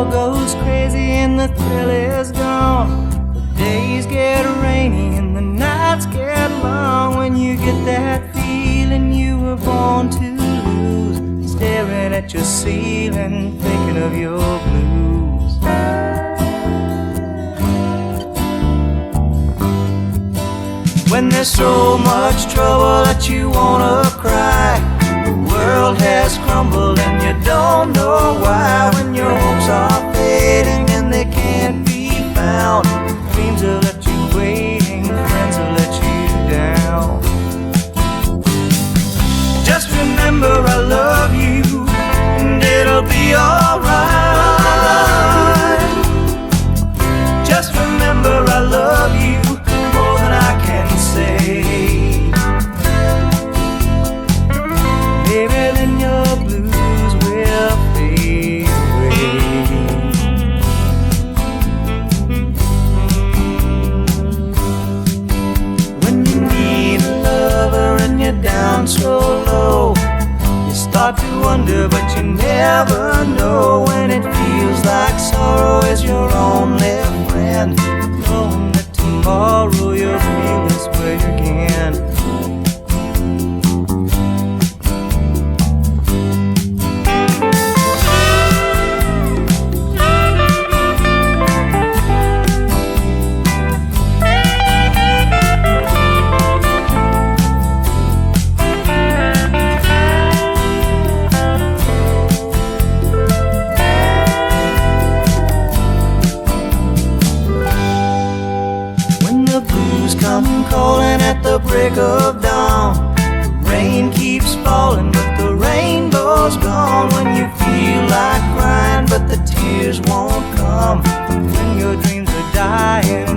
all goes crazy and the thrill is gone. The days get rainy and the nights get long. When you get that feeling you were born to lose, staring at your ceiling, thinking of your blues. When there's so much trouble that you wanna cry, the world has crumbled and you don't know why. When your hopes are fading and they can't be found, dreams have left you waiting, friends have let you down. Just remember I love you and it'll be alright. Just remember I love you more than I can say. Maybe then your blues will fade away. When you need a lover and you're down so low, you start to wonder but you never know. When it feels like sorrow is your only friend, knowing that tomorrow you'll feel this way again. Come calling at the break of dawn. The rain keeps falling but the rainbow's gone. When you feel like crying but the tears won't come, when your dreams are dying